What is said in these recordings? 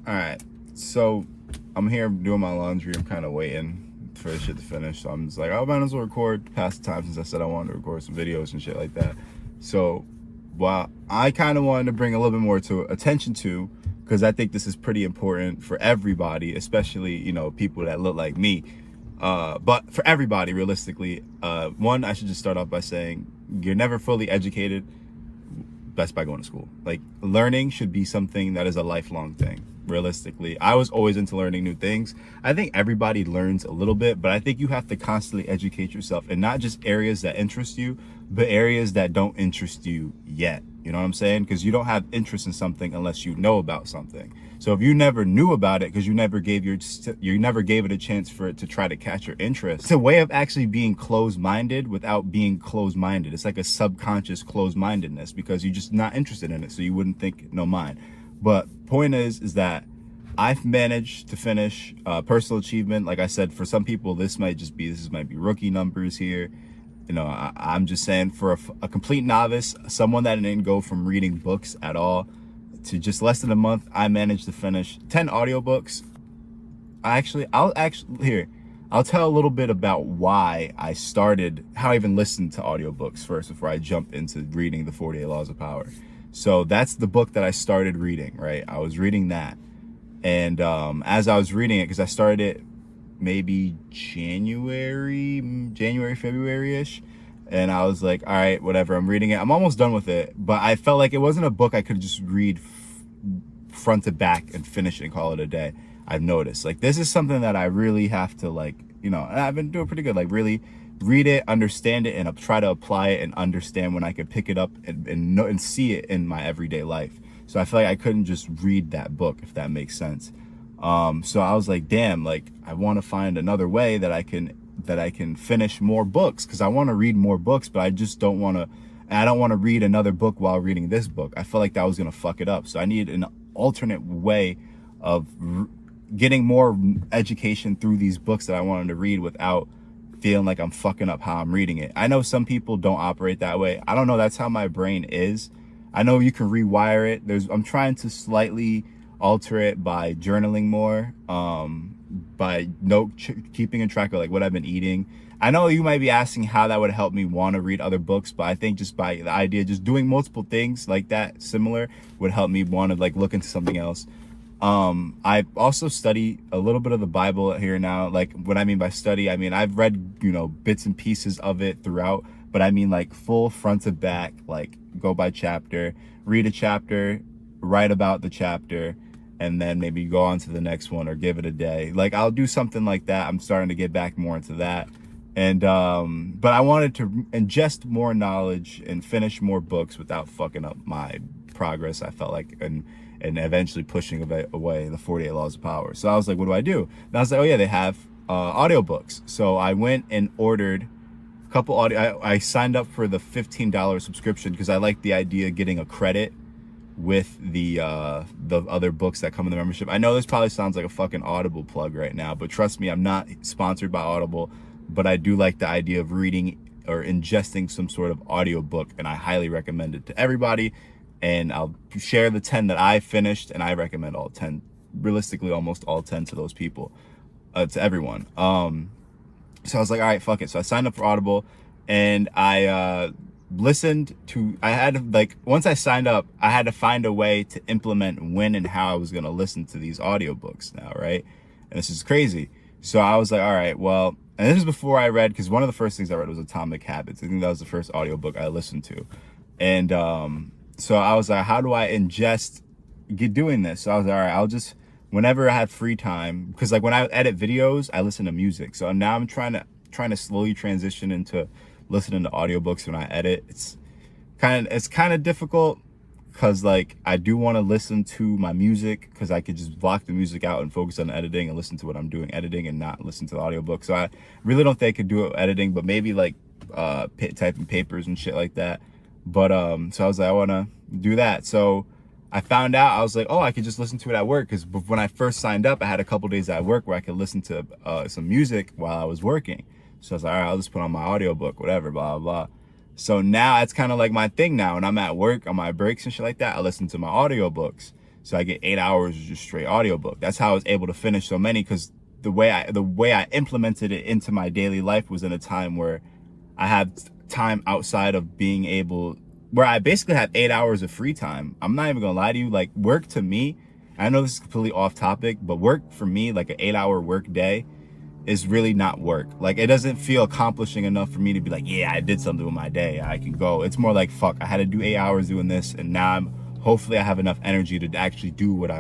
All right, so I'm here doing my laundry. I'm kind of waiting for the shit to finish. So I'm just like, I might as well record past the time since I said I wanted to record some videos and shit like that. So, while I kind of wanted to bring a little bit more to attention to, because I think this is pretty important for everybody, especially, you know, people that look like me. But for everybody, realistically, one, I should just start off by saying you're never fully educated best by going to school. Like, learning should be something that is a lifelong thing. Realistically, I was always into learning new things. I think everybody learns a little bit, but I think you have to constantly educate yourself in not just areas that interest you, but areas that don't interest you yet. You know what I'm saying? Because you don't have interest in something unless you know about something. So if you never knew about it because you never gave it a chance for it to try to catch your interest, it's a way of actually being closed-minded without being closed-minded. It's like a subconscious closed-mindedness because you're just not interested in it, so you wouldn't think no mind. But point is that I've managed to finish personal achievement. Like I said, for some people, this might be rookie numbers here. You know, I'm just saying for a complete novice, someone that didn't go from reading books at all to just less than a month, I managed to finish 10 audiobooks. I'll tell a little bit about why I started, how I even listened to audiobooks first before I jump into reading the 48 Laws of Power. So that's the book that I started reading, right? I was reading that. And as I was reading it, because I started it maybe January, February-ish. And I was like, all right, whatever, I'm reading it. I'm almost done with it. But I felt like it wasn't a book I could just read front to back and finish it and call it a day. I've noticed. Like, this is something that I really have to, like, you know, and I've been doing pretty good. Like, really read it, understand it, and try to apply it and understand when I could pick it up and see it in my everyday life. So I feel like I couldn't just read that book, if that makes sense. So I was like, damn, like, I want to find another way that I can finish more books, because I want to read more books, but I just don't want to. I don't want to read another book while reading this book. I felt like that was gonna fuck it up. So I need an alternate way of getting more education through these books that I wanted to read without feeling like I'm fucking up how I'm reading it. I know some people don't operate that way. I don't know. That's how my brain is. I know you can rewire it. I'm trying to slightly alter it by journaling more, by keeping a track of like what I've been eating. I know you might be asking how that would help me want to read other books, but I think just by the idea, just doing multiple things like that similar would help me want to like look into something else. I also study a little bit of the Bible here now. Like, what I mean by study, I mean, I've read, you know, bits and pieces of it throughout, but I mean like full front to back, like go by chapter, read a chapter, write about the chapter, and then maybe go on to the next one or give it a day. Like, I'll do something like that. I'm starting to get back more into that. And, but I wanted to ingest more knowledge and finish more books without fucking up my progress, I felt like, and eventually pushing away the 48 Laws of Power. So I was like, what do I do? And I was like, oh yeah, they have audiobooks. So I went and ordered a couple I signed up for the $15 subscription because I like the idea of getting a credit with the other books that come in the membership. I know this probably sounds like a fucking Audible plug right now, but trust me, I'm not sponsored by Audible, but I do like the idea of reading or ingesting some sort of audiobook, and I highly recommend it to everybody. And I'll share the 10 that I finished, and I recommend all 10, realistically almost all 10 to those people, to everyone. So I was like, all right, fuck it. So I signed up for Audible, and I listened to, I had like, once I signed up, I had to find a way to implement when and how I was going to listen to these audiobooks now, right? And this is crazy. So I was like, all right, well, and this is before I read, because one of the first things I read was Atomic Habits. I think that was the first audiobook I listened to. And so I was like, how do I get doing this? So I was like, all right, I'll just, whenever I have free time, because like when I edit videos, I listen to music. So now I'm trying to slowly transition into listening to audiobooks when I edit. It's kind of difficult because like I do want to listen to my music, because I could just block the music out and focus on editing and listen to what I'm doing editing and not listen to the audiobook. So I really don't think I could do it editing, but maybe like typing papers and shit like that. But so I was like, I want to do that. So I found out, I was like, oh, I could just listen to it at work, because when I first signed up, I had a couple days at work where I could listen to some music while I was working. So I was like, all right, I'll just put on my audiobook, whatever, blah, blah, blah. So now it's kind of like my thing now. When I'm at work on my breaks and shit like that, I listen to my audiobooks. So I get 8 hours of just straight audiobook. That's how I was able to finish so many, because the way I implemented it into my daily life was in a time where I had time outside of being able, where I basically had 8 hours of free time. I'm not even gonna lie to you, like work to me, I know this is completely off topic, but work for me, like an 8-hour work day, is really not work. Like, it doesn't feel accomplishing enough for me to be like, yeah, I did something with my day, I can go. It's more like, fuck, I had to do 8 hours doing this, and now hopefully I have enough energy to actually do what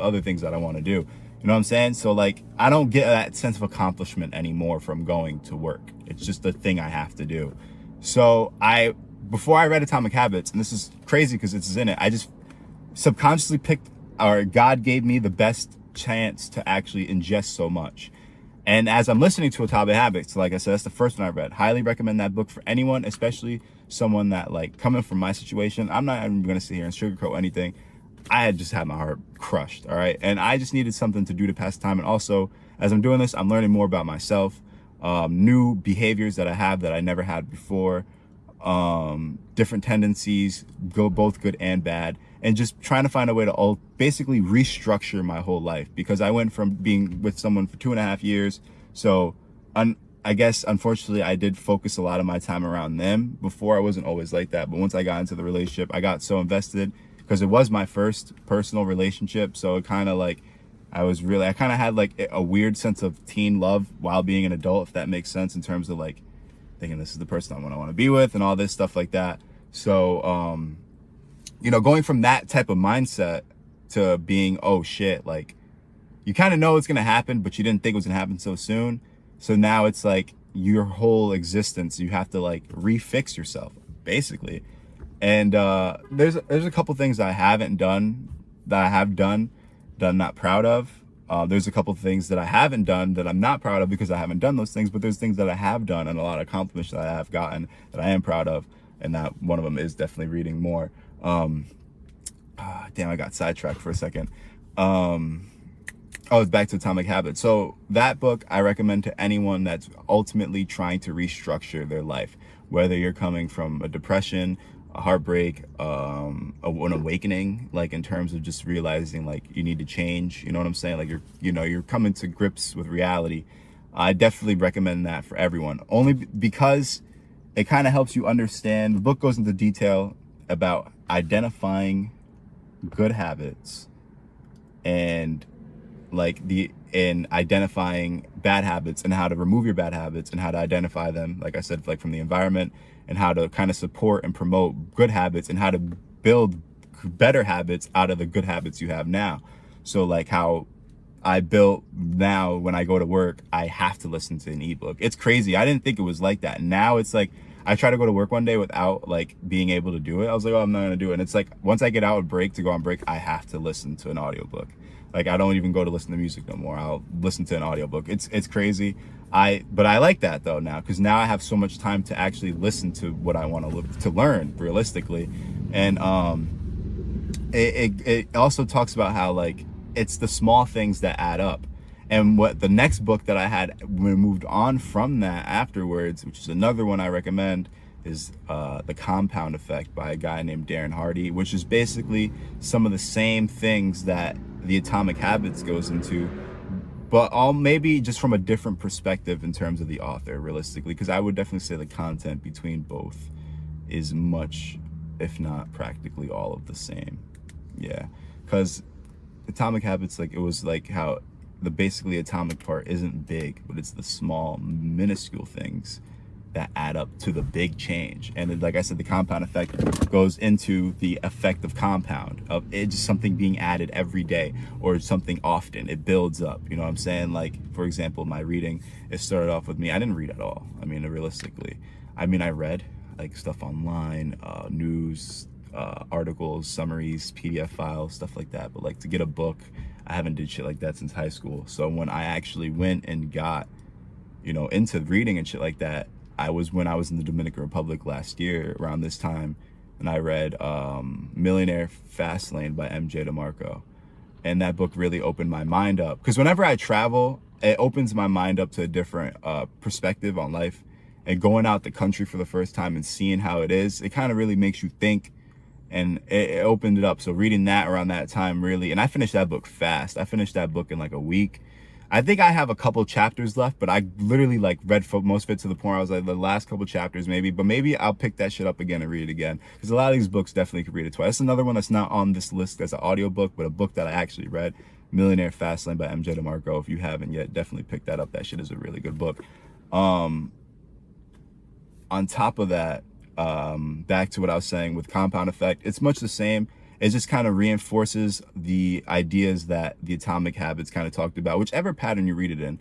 other things that I want to do. You know what I'm saying? So like, I don't get that sense of accomplishment anymore from going to work. It's just a thing I have to do. So before I read Atomic Habits, and this is crazy because it's in it, I just subconsciously picked, or God gave me the best chance to actually ingest so much. And as I'm listening to Atomic Habits, like I said, that's the first one I read. Highly recommend that book for anyone, especially someone that, like, coming from my situation, I'm not even going to sit here and sugarcoat anything. I had just had my heart crushed, all right? And I just needed something to do to pass time. And also, as I'm doing this, I'm learning more about myself, new behaviors that I have that I never had before, different tendencies, both good and bad, and just trying to find a way to basically restructure my whole life, because I went from being with someone for 2.5 years. So I guess, unfortunately, I did focus a lot of my time around them. Before, I wasn't always like that, but once I got into the relationship, I got so invested because it was my first personal relationship. So it kind of like, I kind of had like a weird sense of teen love while being an adult, if that makes sense, in terms of like thinking this is the person I want to be with and all this stuff like that. So, you know, going from that type of mindset to being, oh shit, like, you kind of know it's going to happen, but you didn't think it was going to happen so soon. So now it's like your whole existence, you have to like refix yourself, basically. And there's a couple things that I haven't done, that I have done not proud of. There's a couple things that I haven't done that I'm not proud of because I haven't done those things, but there's things that I have done and a lot of accomplishments that I have gotten that I am proud of. And that one of them is definitely reading more. Damn, I got sidetracked for a second. It's back to Atomic Habits. So that book I recommend to anyone that's ultimately trying to restructure their life, whether you're coming from a depression, a heartbreak, an awakening, like in terms of just realizing like you need to change, you know what I'm saying? Like you're coming to grips with reality. I definitely recommend that for everyone, only because it kind of helps you understand. The book goes into detail about identifying good habits and identifying bad habits, and how to remove your bad habits, and how to identify them, like I said, like from the environment, and how to kind of support and promote good habits, and how to build better habits out of the good habits you have now. So like how I built now, when I go to work, I have to listen to an ebook. It's crazy. I didn't think it was like that. Now it's like, I try to go to work one day without like being able to do it. I was like, oh, I'm not gonna do it. And it's like, once I get out of break to go on break, I have to listen to an audiobook. Like, I don't even go to listen to music no more. I'll listen to an audiobook. It's crazy. But I like that though now, because now I have so much time to actually listen to what I want to learn realistically. And it also talks about how like it's the small things that add up. And what the next book that I had, we moved on from that afterwards, which is another one I recommend, is The Compound Effect by a guy named Darren Hardy, which is basically some of the same things that the Atomic Habits goes into, but all maybe just from a different perspective in terms of the author, realistically, because I would definitely say the content between both is much, if not practically all of the same. Yeah, because Atomic Habits, like, it was like how the basically atomic part isn't big, but it's the small, minuscule things that add up to the big change. And then, like I said, the compound effect goes into the effect of compound, of it just something being added every day or something often. It builds up, you know what I'm saying? Like, for example, my reading, it started off with me, I didn't read at all. I mean, realistically, I read like stuff online, news, articles, summaries, PDF files, stuff like that. But like, to get a book, I haven't did shit like that since high school. So when I actually went and got, into reading and shit like that, when I was in the Dominican Republic last year around this time, and I read Millionaire Fastlane by MJ DeMarco. And that book really opened my mind up, because whenever I travel, it opens my mind up to a different perspective on life. And going out the country for the first time and seeing how it is, it kind of really makes you think and it opened it up. So reading that around that time really, and I finished that book fast. I finished that book in like a week. I think I have a couple chapters left, but I literally like read for most of it to the point where I was like the last couple chapters maybe, but maybe I'll pick that shit up again and read it again, because a lot of these books definitely could read it twice. That's another one that's not on this list as an audiobook, but a book that I actually read, Millionaire Fastlane by MJ DeMarco. If you haven't yet, definitely pick that up. That shit is a really good book. On top of that, back to what I was saying with Compound Effect, it's much the same. It just kind of reinforces the ideas that the Atomic Habits kind of talked about, whichever pattern you read it in.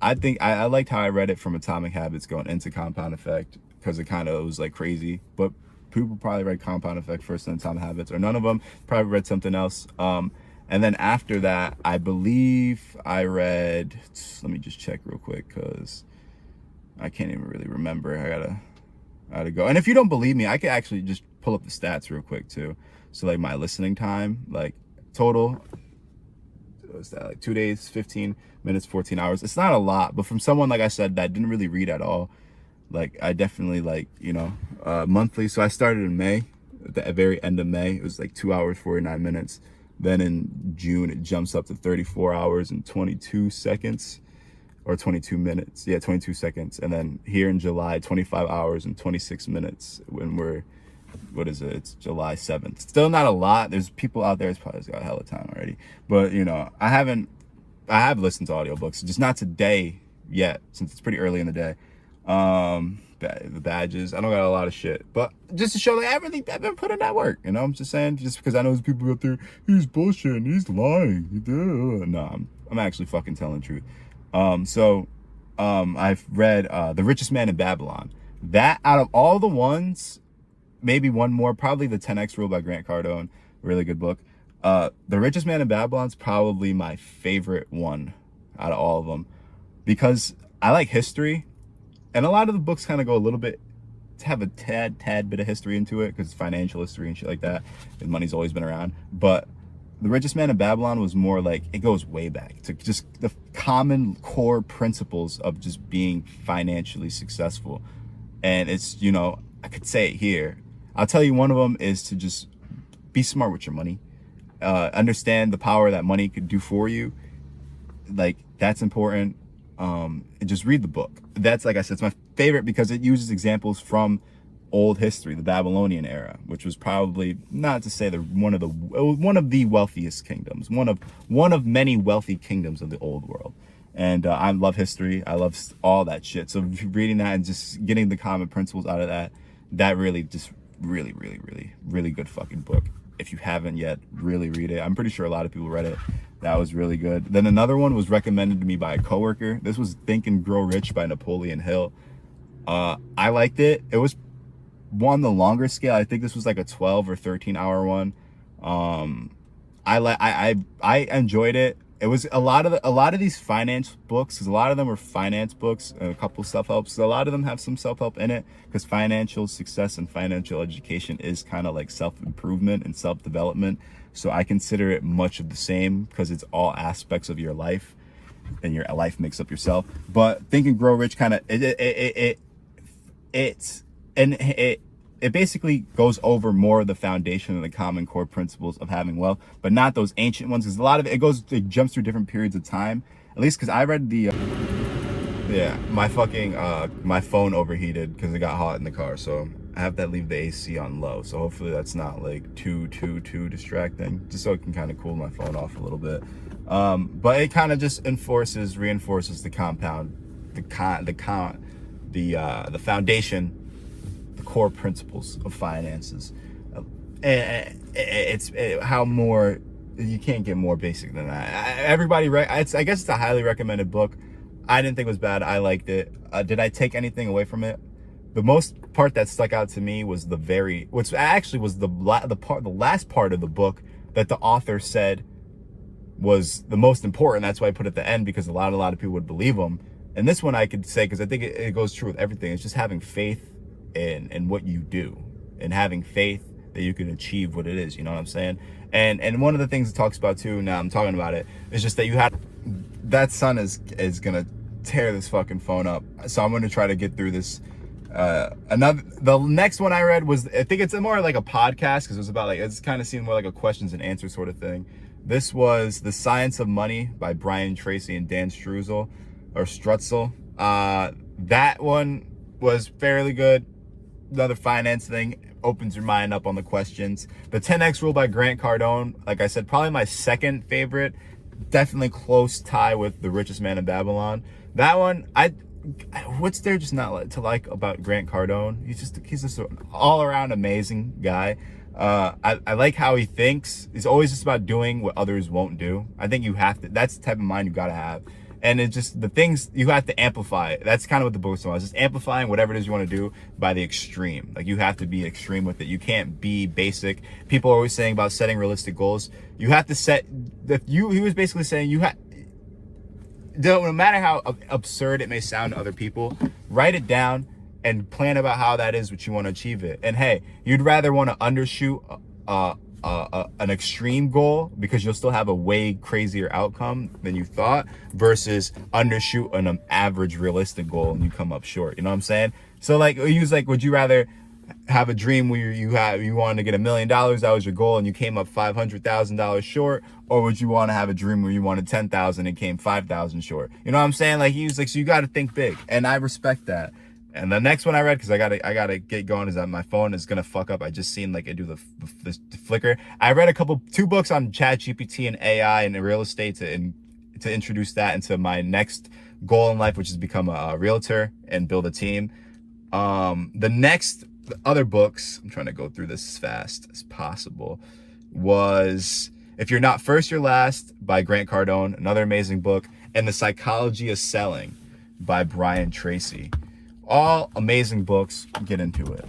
I think I liked how I read it from Atomic Habits going into Compound Effect, because it kind of was like crazy, but people probably read Compound Effect first and Atomic Habits, or none of them, probably read something else. And then after that, I believe I read, let me just check real quick, because I can't even really remember. I gotta go. And if you don't believe me, I could actually just pull up the stats real quick too. So like my listening time, like total, was that like 2 days, 15 minutes, 14 hours. It's not a lot, but from someone, like I said, that didn't really read at all, like I definitely like, you know, monthly. So I started in May, at the very end of May, it was like 2 hours, 49 minutes. Then in June, it jumps up to 34 hours and 22 seconds. Or 22 minutes, yeah, 22 seconds. And then here in July, 25 hours and 26 minutes when we're, what is it? It's July 7th. Still not a lot. There's people out there that's probably got a hell of time already. But, you know, I have listened to audiobooks, just not today yet, since it's pretty early in the day. The badges, I don't got a lot of shit. But just to show like everything, I've been putting that work, you know? I'm just saying, just because I know there's people out there, he's bullshitting, he's lying. No, I'm actually fucking telling the truth. I've read The Richest Man in Babylon. That, out of all the ones, maybe one more, probably The 10X Rule by Grant Cardone, really good book. The Richest Man in Babylon's probably my favorite one out of all of them, because I like history, and a lot of the books kind of go a little bit, have a tad bit of history into it, because it's financial history and shit like that, and money's always been around. But The Richest Man in Babylon was more like, it goes way back to just the common core principles of just being financially successful. And it's, you know, I could say it here. I'll tell you, one of them is to just be smart with your money. Understand the power that money could do for you. Like, that's important. And just read the book. That's, like I said, it's my favorite because it uses examples from old history, the Babylonian era, which was probably, not to say one of the wealthiest kingdoms, one of many wealthy kingdoms of the old world. And I love history. I love all that shit. So reading that and just getting the common principles out of that really just really good fucking book. If you haven't yet, really read it. I'm pretty sure a lot of people read it. That was really good. Then another one was recommended to me by a coworker. This was Think and Grow Rich by Napoleon Hill. I liked it. It was on the longer scale. I think this was like a 12 or 13 hour one. I enjoyed it. It was a lot of these finance books, because a lot of them were finance books and a couple self-helps. So a lot of them have some self-help in it, because financial success and financial education is kind of like self-improvement and self-development. So I consider it much of the same, because it's all aspects of your life, and your life makes up yourself. But Think and Grow Rich kind of it basically goes over more of the foundation and the common core principles of having wealth, but not those ancient ones, because a lot of it jumps through different periods of time. At least because I read the yeah, my phone overheated because it got hot in the car, so I have to leave the AC on low. So hopefully that's not like too distracting, just so it can kind of cool my phone off a little bit. But it kind of just reinforces the compound, the foundation, the core principles of finances. How more, you can't get more basic than that. I guess it's a highly recommended book. I didn't think it was bad. I liked it. Did I take anything away from it? The most part that stuck out to me was which actually was the last part of the book that the author said was the most important. That's why I put it at the end, because a lot of people would believe him. And this one I could say, because I think it goes true with everything. It's just having faith in what you do, and having faith that you can achieve what it is. You know what I'm saying? And one of the things it talks about too, now I'm talking about it, is just that that sun is gonna tear this fucking phone up. So I'm gonna try to get through this The next one I read was, I think it's more like a podcast, because it was about like, it's kind of seemed more like a questions and answers sort of thing. This was The Science of Money by Brian Tracy and Dan Strutzel. That one was fairly good. Another finance thing, opens your mind up on the questions. The 10X Rule by Grant Cardone, like I said, probably my second favorite. Definitely close tie with The Richest Man in Babylon. That one, what's there just not to like about Grant Cardone? He's just an all-around amazing guy. I like how he thinks. He's always just about doing what others won't do. I think you have to, that's the type of mind you gotta have. And it's just the things you have to amplify. That's kind of what the book's about. It's just amplifying whatever it is you want to do by the extreme. Like, you have to be extreme with it. You can't be basic. People are always saying about setting realistic goals. You have to set, he was basically saying no matter how absurd it may sound to other people, write it down and plan about how that is what you want to achieve it. And hey, you'd rather want to undershoot an extreme goal, because you'll still have a way crazier outcome than you thought, versus undershoot an average realistic goal and you come up short. You know what I'm saying? So like, he was like, would you rather have a dream where you wanted to get $1 million, that was your goal, and you came up $500,000 short, or would you want to have a dream where you wanted 10,000 and came 5,000 short? You know what I'm saying? Like, he was like, so you got to think big, and I respect that. And the next one I read, because I gotta get going, is that my phone is gonna fuck up. I just seen like it do the flicker. I read two books on ChatGPT and AI and real estate to introduce that into my next goal in life, which is become a realtor and build a team. The other books, I'm trying to go through this as fast as possible, was If You're Not First, You're Last by Grant Cardone, another amazing book, and The Psychology of Selling by Brian Tracy. All amazing books. Get into it.